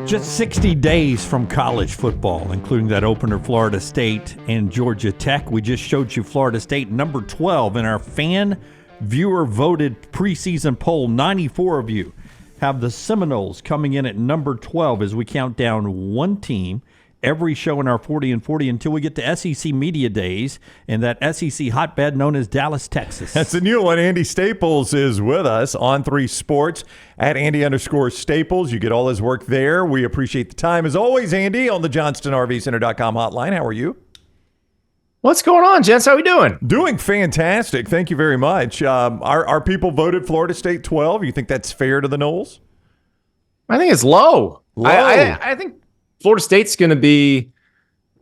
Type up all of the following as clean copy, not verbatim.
Just 60 days from college football, including that opener Florida State and Georgia Tech. We just showed you Florida State number 12 in our fan viewer voted preseason poll. 94 of you have the Seminoles coming in at number 12 as we count down one team every show in our 40 and 40 until we get to SEC Media Days and that SEC hotbed known as Dallas, Texas. That's a new one. Andy Staples is with us on 3 Sports at Andy_Staples. You get all his work there. We appreciate the time. As always, Andy, on the JohnstonRVCenter.com hotline. How are you? What's going on, gents? How we doing? Doing fantastic. Thank you very much. Our people voted Florida State 12. You think that's fair to the Noles? I think it's low. I think Florida State's going to be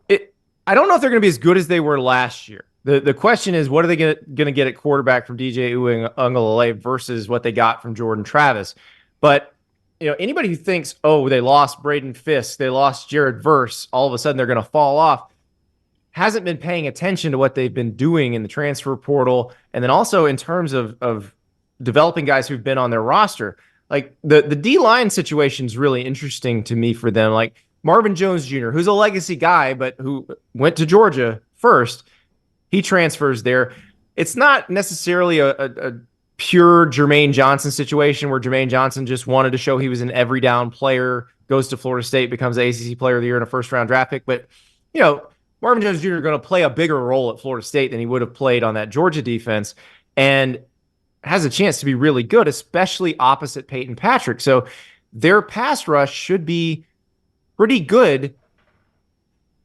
it. I don't know if they're going to be as good as they were last year. The question is, what are they going to get at quarterback from DJ Uiagalelei versus what they got from Jordan Travis? But anybody who thinks, they lost Braden Fisk, they lost Jared Verse, all of a sudden they're going to fall off, hasn't been paying attention to what they've been doing in the transfer portal, and then also in terms of developing guys who've been on their roster. Like the D-line situation is really interesting to me for them. Like Marvin Jones Jr., who's a legacy guy, but who went to Georgia first, he transfers there. It's not necessarily a pure Jermaine Johnson situation where Jermaine Johnson just wanted to show he was an every down player, goes to Florida State, becomes the ACC Player of the Year and a first-round draft pick. But, Marvin Jones Jr. is going to play a bigger role at Florida State than he would have played on that Georgia defense and has a chance to be really good, especially opposite Peyton Patrick. So their pass rush should be pretty good,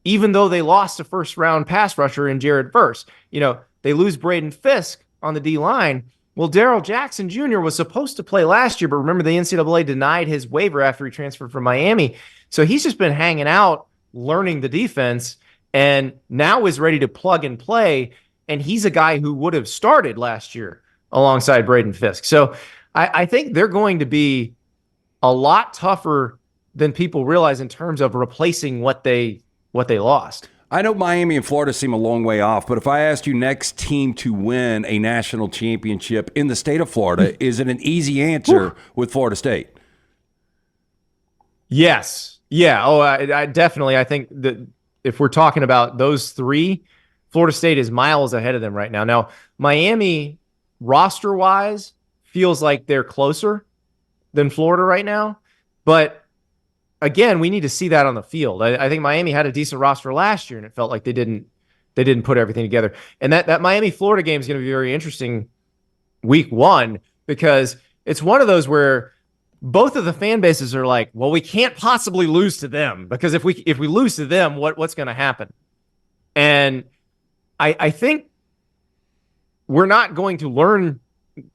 even though they lost a first-round pass rusher in Jared Verse. They lose Braden Fisk on the D-line. Well, Darrell Jackson Jr. was supposed to play last year, but remember the NCAA denied his waiver after he transferred from Miami. So he's just been hanging out, learning the defense, and now is ready to plug and play, and he's a guy who would have started last year alongside Braden Fisk. So I think they're going to be a lot tougher than people realize in terms of replacing what they lost. I know Miami and Florida seem a long way off, but if I asked you next team to win a national championship in the state of Florida, is it an easy answer with Florida State? Yes. Yeah. I definitely. I think that if we're talking about those 3, Florida State is miles ahead of them right now. Now, Miami, roster-wise, feels like they're closer than Florida right now. But, again, we need to see that on the field. I think Miami had a decent roster last year, and it felt like they didn't put everything together. And that Miami-Florida game is going to be very interesting week 1 because it's one of those where both of the fan bases are like, well, we can't possibly lose to them because if we lose to them, what's going to happen? And I think we're not going to learn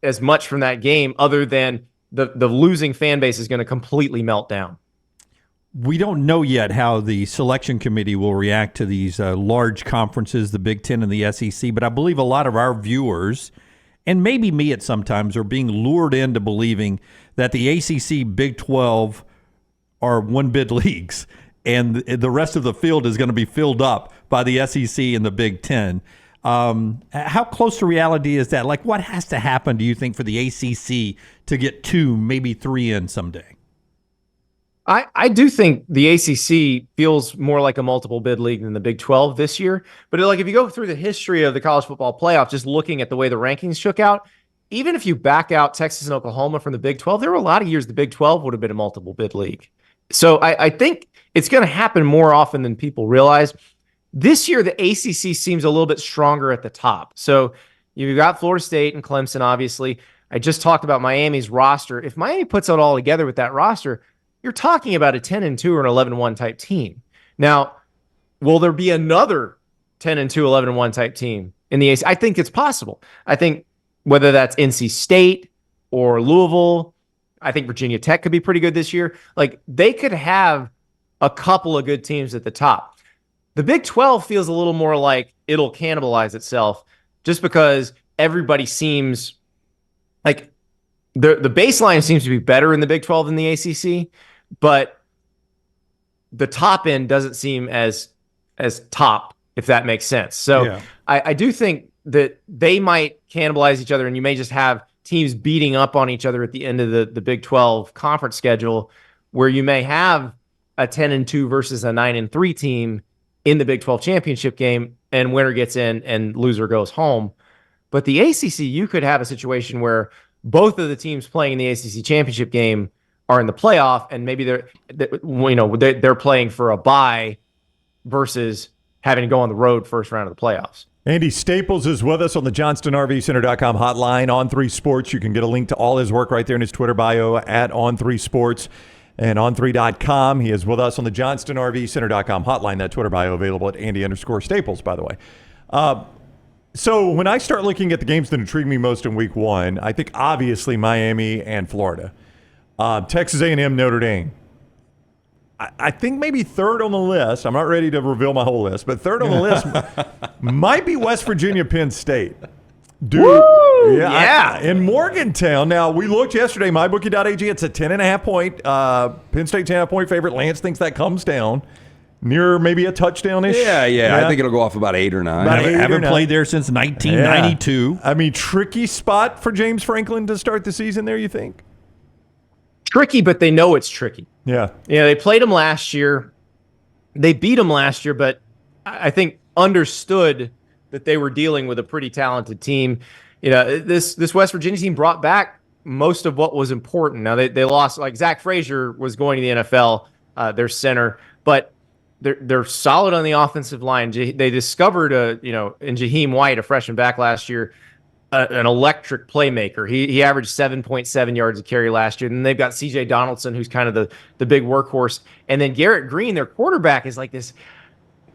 as much from that game other than the losing fan base is going to completely melt down. We don't know yet how the selection committee will react to these large conferences, the Big Ten and the SEC, but I believe a lot of our viewers, and maybe me at sometimes, are being lured into believing that the ACC, Big 12 are one-bid leagues, and the rest of the field is going to be filled up by the SEC and the Big Ten. How close to reality is that? Like, what has to happen, do you think, for the ACC to get 2, maybe 3 in someday? I do think the ACC feels more like a multiple bid league than the Big 12 this year. But if you go through the history of the college football playoff, just looking at the way the rankings shook out, even if you back out Texas and Oklahoma from the Big 12, there were a lot of years the Big 12 would have been a multiple bid league. So I think it's going to happen more often than people realize. This year, the ACC seems a little bit stronger at the top. So you've got Florida State and Clemson, obviously. I just talked about Miami's roster. If Miami puts it all together with that roster, you're talking about a 10-2 or an 11-1 type team. Now, will there be another 10-2, 11-1 type team in the ACC? I think it's possible. I think whether that's NC State or Louisville, I think Virginia Tech could be pretty good this year. Like, they could have a couple of good teams at the top. The Big 12 feels a little more like it'll cannibalize itself just because everybody seems like the baseline seems to be better in the Big 12 than the ACC, but the top end doesn't seem as top, if that makes sense. So yeah. I do think that they might cannibalize each other, and you may just have teams beating up on each other at the end of the Big 12 conference schedule, where you may have a 10-2 versus a 9-3 team in the Big 12 championship game, and winner gets in and loser goes home. But the ACC, you could have a situation where both of the teams playing in the ACC championship game are in the playoff, and maybe they're playing for a bye versus having to go on the road first round of the playoffs. Andy Staples is with us on the JohnstonRVCenter.com hotline. On 3 Sports, you can get a link to all his work right there in his Twitter bio at On3Sports and On3.com. He is with us on the JohnstonRVCenter.com hotline. That Twitter bio available at Andy_Staples, by the way. So when I start looking at the games that intrigue me most in week 1, I think obviously Miami and Florida. Texas A&M, Notre Dame. I think maybe third on the list. I'm not ready to reveal my whole list, but third on the list might be West Virginia, Penn State. Dude, Woo! In Morgantown. Now, we looked yesterday, mybookie.ag, it's a 10.5 point, Penn State 10.5 point favorite. Lance thinks that comes down near maybe a touchdown-ish. Yeah. I think it'll go off about 8 or 9. I haven't played there since 1992. Yeah. I mean, tricky spot for James Franklin to start the season there, you think? Tricky, but they know it's tricky. Yeah. They played them last year. They beat them last year, but I think understood that they were dealing with a pretty talented team. This West Virginia team brought back most of what was important. Now they lost, like Zach Frazier was going to the NFL, their center, but they're solid on the offensive line. They discovered in Jaheim White, a freshman back last year, an electric playmaker. He averaged 7.7 yards a carry last year. And then they've got CJ Donaldson, who's kind of the big workhorse. And then Garrett Green, their quarterback, is like this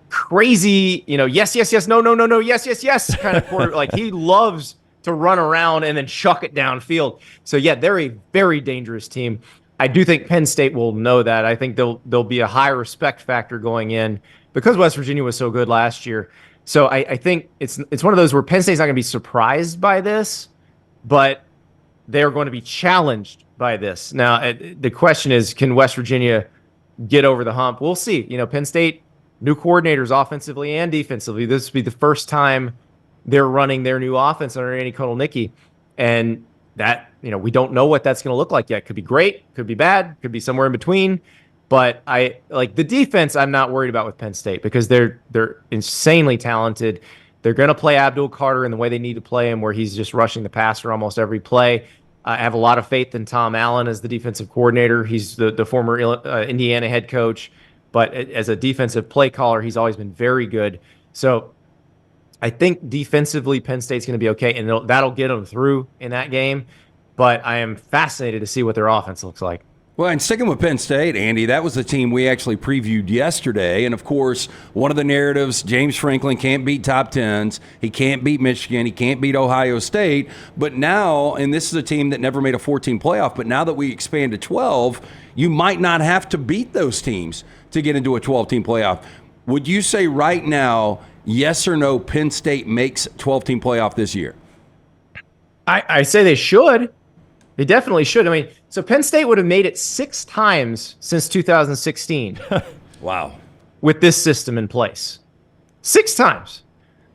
crazy, yes, no, yes kind of quarter. Like he loves to run around and then chuck it downfield. So yeah, they're a very dangerous team. I do think Penn State will know that. I think there'll be a high respect factor going in because West Virginia was so good last year. So I think it's one of those where Penn State's not going to be surprised by this, but they're going to be challenged by this. Now, the question is, can West Virginia get over the hump? We'll see. Penn State, new coordinators offensively and defensively. This will be the first time they're running their new offense under Andy Kotelnicki. And that, we don't know what that's going to look like yet. Could be great, could be bad, could be somewhere in between. But I like the defense. I'm not worried about with Penn State because they're insanely talented. They're going to play Abdul Carter in the way they need to play him, where he's just rushing the passer almost every play. I have a lot of faith in Tom Allen as the defensive coordinator. He's the former Indiana head coach, but as a defensive play caller, he's always been very good. So I think defensively, Penn State's going to be okay, and that'll get them through in that game. But I am fascinated to see what their offense looks like. Well, and sticking with Penn State, Andy, that was the team we actually previewed yesterday. And, of course, one of the narratives, James Franklin can't beat top tens. He can't beat Michigan. He can't beat Ohio State. But now, and this is a team that never made a 14 playoff, but now that we expand to 12, you might not have to beat those teams to get into a 12-team playoff. Would you say right now, yes or no, Penn State makes 12-team playoff this year? I say they should. They definitely should. I mean, so Penn State would have made it 6 times since 2016. Wow. With this system in place. 6 times.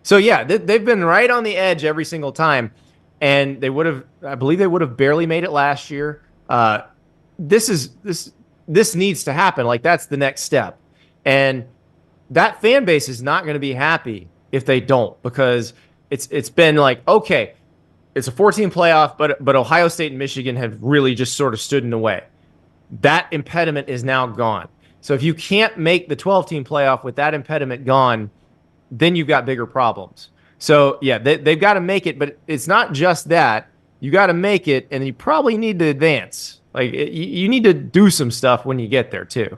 So, yeah, they've been right on the edge every single time. And I believe they would have barely made it last year. This needs to happen. Like, that's the next step. And that fan base is not going to be happy if they don't, because it's been like, okay, it's a 14 playoff, but Ohio State and Michigan have really just sort of stood in the way. That impediment is now gone. So if you can't make the 12-team playoff with that impediment gone, then you've got bigger problems. So, yeah, they've got to make it, but it's not just that. You got to make it, and you probably need to advance. Like, you need to do some stuff when you get there, too.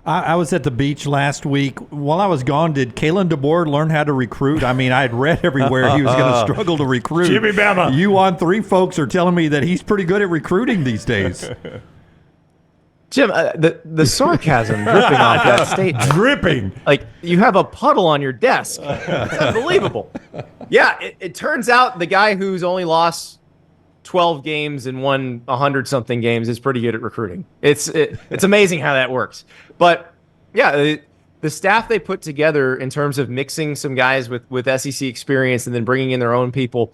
I was at the beach last week. While I was gone, did Kalen DeBoer learn how to recruit? I mean, I had read everywhere he was going to struggle to recruit. Jimmy Bama. You on 3 folks are telling me that he's pretty good at recruiting these days. Jim, the sarcasm dripping off that statement. Dripping. Like, you have a puddle on your desk. It's unbelievable. Yeah, it turns out the guy who's only lost 12 games and won 100-something games is pretty good at recruiting. It's amazing how that works. But, yeah, the staff they put together in terms of mixing some guys with SEC experience and then bringing in their own people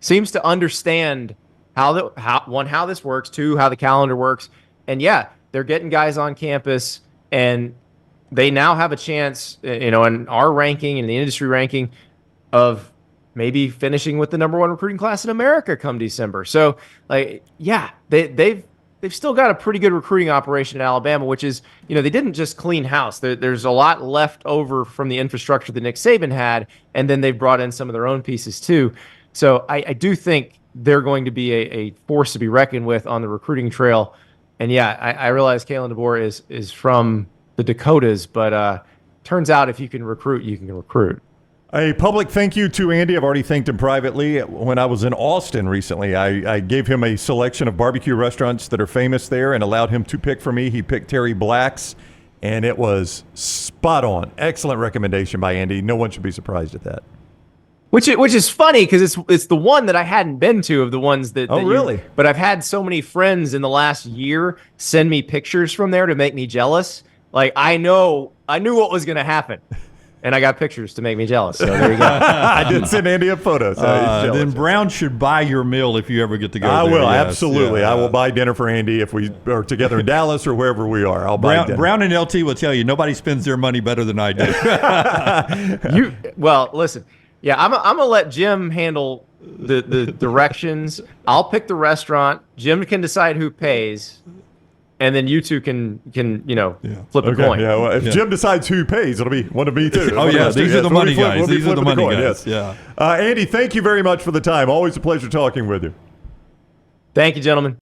seems to understand how this works, 2, how the calendar works. And, yeah, they're getting guys on campus, and they now have a chance, in our ranking and the industry ranking, of maybe finishing with the number 1 recruiting class in America come December. So, they've still got a pretty good recruiting operation in Alabama, which is, they didn't just clean house. There's a lot left over from the infrastructure that Nick Saban had, and then they've brought in some of their own pieces too. So I do think they're going to be a force to be reckoned with on the recruiting trail. And I realize Kalen DeBoer is from the Dakotas, but turns out if you can recruit, you can recruit. A public thank you to Andy. I've already thanked him privately. When I was in Austin recently, I gave him a selection of barbecue restaurants that are famous there and allowed him to pick for me. He picked Terry Black's, and it was spot on. Excellent recommendation by Andy. No one should be surprised at that. Which is funny because it's the one that I hadn't been to of the ones that. Really? But I've had so many friends in the last year send me pictures from there to make me jealous. Like I knew what was going to happen. And I got pictures to make me jealous. So there you go. I did send Andy a photo. So then Brown should buy your meal if you ever get to go I there. will, yes. absolutely. I will buy dinner for Andy if we are together in Dallas or wherever we are. I'll buy dinner. Brown and LT will tell you nobody spends their money better than I do. Listen. Yeah, I'm gonna let Jim handle the directions. I'll pick the restaurant. Jim can decide who pays. And then you two can flip a coin. Yeah, well, if Jim decides who pays, it'll be one of me too. These are the money guys. These are the money guys. Yes. Yeah. Andy, thank you very much for the time. Always a pleasure talking with you. Thank you, gentlemen.